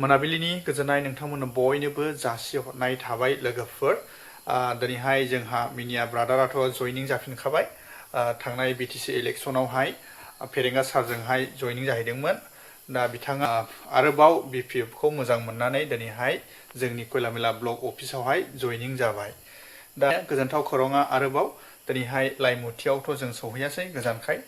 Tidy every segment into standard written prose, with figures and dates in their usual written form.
मोनाबिलिनि गोजोननाय नोंथांमोननो बयनोबो जासिहरनाय थाबाय लोगोफोर दिनैहाय जोंहा मिनिया ब्रादाराथ' जयनिं जाफिनखाबाय थांनाय बिटिसि इलेक्सनावहाय फेरेंगा सारजोंहाय जयनिं जाहैदोंमोन दा बिथाङा आरोबाव बिपिएफखौ मोजां मोननानै दिनैहाय जोंनि खयलामयला ब्लक अफिसावहाय जयनिं जाबाय दा गोजोनथाव खौराङा आरोबाव दिनैहाय लाइमुथियावथ' जों सौहैयासै गोजानखाय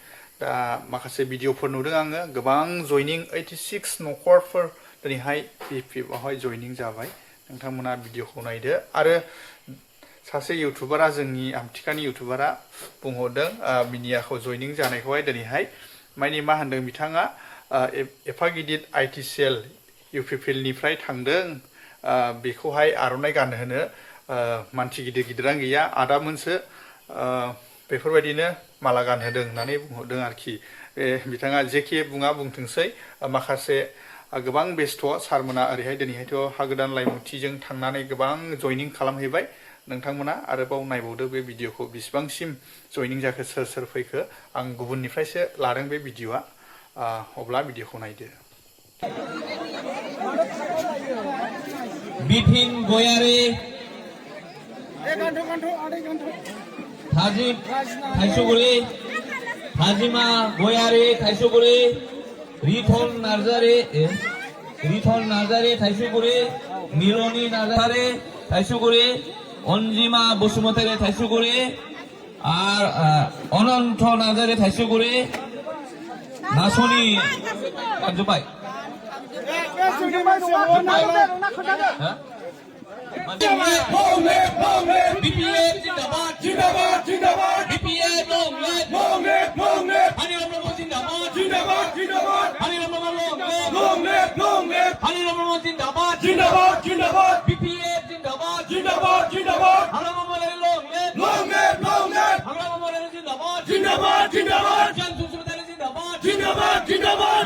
दा माखासे भिडिअफोर नुदों आङो गोबां जयनिं 86 न'खरफोर दिनैहाय बिपिएफआवहाय जयनिं जाबाय नोंथांमोना भिडिअखौ नायदो आरो सासे इउटुबारा जोंनि आमथिखानि इउटुबारा बुंहरदों मिनियाखौ जयनिं जानायखौहाय दिनैहाय माने मा होनदों बिथाङा एफा गिदिर आइटिसिएल इउपिपिएलनिफ्राय थांदों बेखौहाय आर'नाइ गानहोनो मानसि गिदिर गिदिरानो गैया आदामोनसो बेफोरबायदिनो माला गानहोदों होननानै बुंहरदों आरोखि बिथाङा जेखि बुङा बुंथोंसै माखासे गोबां बेस्थ' सारमोना ओरैहाय दिनैहायथ' हा गोदान लाइमुथिजों थांनानै गोबां जयनिं खालामहैबाय नोंथांमोना आरोबाव नायबावदो बे भिडिअखौ बिसिबांसिम जयनिं जाखो सोर सोर फैखो आं गुबुननिफ्रायसो लादों बे भिडिअआ अब्ला भिडिअखौ नायदो बिपिन गयारी थाजिम थाइसुगुरि थाजिमा गयारी थाइसुगुरि रिथन नार्जारी थाइसुगुरि मिलनि नार्जारी थाइसुगुरि अनजिमा बसुमतारी थाइसुगुरि और अनंत नार्जारी थाइसुगुरि नासनि जोब्बाय BPF जिंदाबाद जिंदाबाद जिंदाबाद BPF long life Haniram Brahmo जिंदाबाद जिंदाबाद जिंदाबाद Haniram Brahmo long life Haniram Brahmo जिंदाबाद जिंदाबाद जिंदाबाद BPF जिंदाबाद जिंदाबाद जिंदाबाद Haniram Brahmo long life Haniram Brahmo जिंदाबाद जिंदाबाद जिंदाबाद Jan Susumtari जिंदाबाद जिंदाबाद जिंदाबाद